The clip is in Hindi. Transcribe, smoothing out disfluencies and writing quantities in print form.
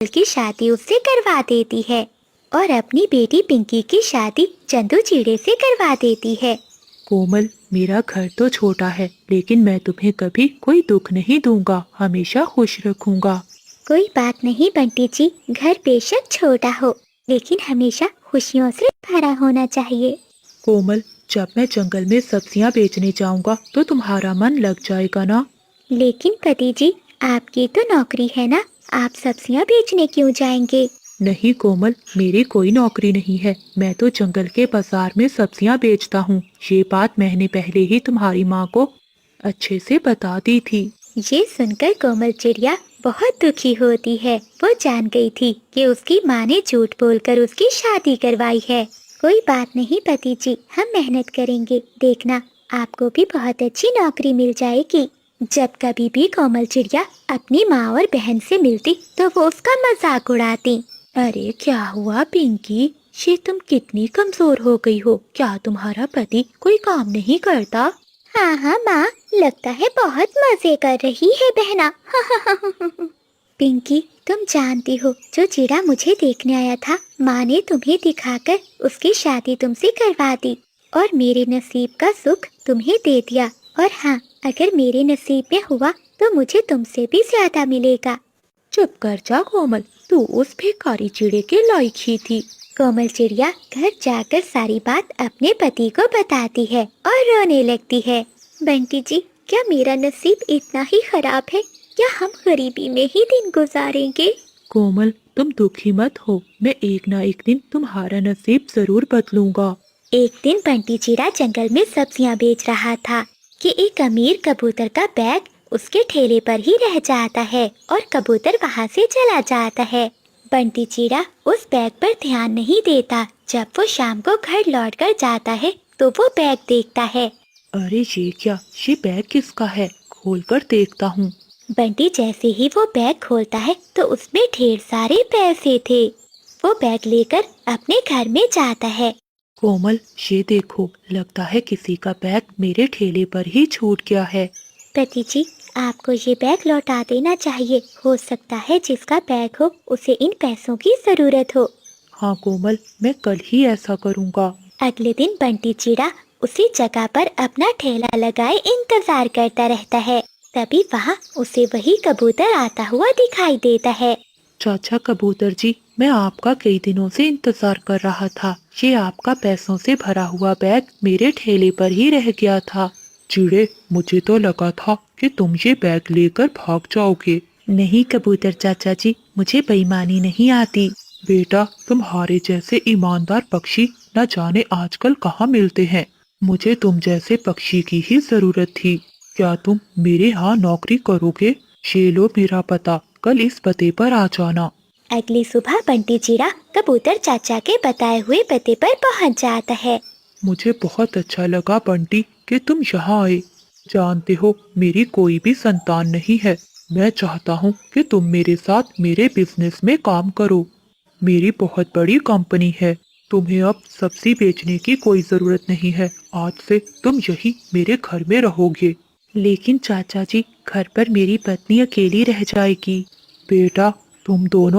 की शादी उससे करवा देती है और अपनी बेटी पिंकी की शादी चंदू चिड़े से करवा देती है। कोमल, मेरा घर तो छोटा है लेकिन मैं तुम्हें कभी कोई दुख नहीं दूंगा, हमेशा खुश रखूंगा। कोई बात नहीं बंटी जी, घर बेशक छोटा हो लेकिन हमेशा खुशियों से भरा होना चाहिए। कोमल, जब मैं जंगल में सब्जियां बेचने जाऊंगा तो तुम्हारा मन लग जाएगा ना? लेकिन पति जी, आपकी तो नौकरी है ना, आप सब्जियां बेचने क्यों जाएंगे? नहीं कोमल, मेरी कोई नौकरी नहीं है। मैं तो जंगल के बाजार में सब्जियां बेचता हूँ। ये बात मैंने पहले ही तुम्हारी माँ को अच्छे से बता दी थी। ये सुनकर कोमल चिड़िया बहुत दुखी होती है। वो जान गई थी कि उसकी माँ ने झूठ बोलकर उसकी शादी करवाई है। कोई बात नहीं पति जी, हम मेहनत करेंगे, देखना आपको भी बहुत अच्छी नौकरी मिल जाएगी। जब कभी भी कोमल चिड़िया अपनी माँ और बहन से मिलती तो वो उसका मजाक उड़ाती। अरे क्या हुआ पिंकी, ये तुम कितनी कमजोर हो गई हो? क्या तुम्हारा पति कोई काम नहीं करता? हाँ हाँ माँ, लगता है बहुत मजे कर रही है बहना। पिंकी, तुम जानती हो जो चिड़ा मुझे देखने आया था, माँ ने तुम्हें दिखाकर उसकी शादी तुमसे करवा दी और मेरे नसीब का सुख तुम्हें दे दिया। और हाँ, अगर मेरे नसीब में हुआ तो मुझे तुमसे भी ज्यादा मिलेगा। चुप कर जा कोमल, तू उस भिखारी चिड़े के लायक ही थी। कोमल चिड़िया घर जाकर सारी बात अपने पति को बताती है और रोने लगती है। बंटी जी, क्या मेरा नसीब इतना ही खराब है? क्या हम गरीबी में ही दिन गुजारेंगे? कोमल, तुम दुखी मत हो, मैं एक ना एक दिन तुम्हारा नसीब जरूर बदलूंगा। एक दिन बंटी चिड़ा जंगल में सब्जियां बेच रहा था कि एक अमीर कबूतर का बैग उसके ठेले पर ही रह जाता है और कबूतर वहाँ से चला जाता है। बंटी चिड़ा उस बैग पर ध्यान नहीं देता। जब वो शाम को घर लौटकर जाता है तो वो बैग देखता है। अरे ये क्या, ये बैग किसका है? खोलकर देखता हूँ। बंटी जैसे ही वो बैग खोलता है तो उसमें ढेर सारे पैसे थे। वो बैग लेकर अपने घर में जाता है। कोमल, ये देखो, लगता है किसी का बैग मेरे ठेले पर ही छूट गया है। पति जी, आपको ये बैग लौटा देना चाहिए। हो सकता है जिसका बैग हो उसे इन पैसों की जरूरत हो। हाँ कोमल, मैं कल ही ऐसा करूँगा। अगले दिन बंटी चिड़ा उसी जगह पर अपना ठेला लगाए इंतजार करता रहता है। तभी वहाँ उसे वही कबूतर आता हुआ दिखाई देता है। चाचा कबूतर जी, मैं आपका कई दिनों से इंतजार कर रहा था। ये आपका पैसों से भरा हुआ बैग मेरे ठेले पर ही रह गया था। चिड़े, मुझे तो लगा था कि तुम ये बैग लेकर भाग जाओगे। नहीं कबूतर चाचा जी, मुझे बेईमानी नहीं आती। बेटा, तुम्हारे जैसे ईमानदार पक्षी न जाने आजकल कहाँ मिलते हैं। मुझे तुम जैसे पक्षी की ही जरूरत थी। क्या तुम मेरे यहाँ नौकरी करोगे? ये लो मेरा पता, कल इस पते पर आ जाना। अगली सुबह बंटी चिड़ा कबूतर चाचा के बताए हुए पते पर पहुंच जाता है। मुझे बहुत अच्छा लगा बंटी कि तुम यहाँ आए। जानते हो, मेरी कोई भी संतान नहीं है। मैं चाहता हूँ कि तुम मेरे साथ मेरे बिजनेस में काम करो। मेरी बहुत बड़ी कंपनी है। तुम्हें अब सब्जी बेचने की कोई जरूरत नहीं है। आज से तुम यही मेरे घर में रहोगे। लेकिन चाचा जी, घर पर मेरी पत्नी अकेली रह जाएगी। बेटा, तुम दोनों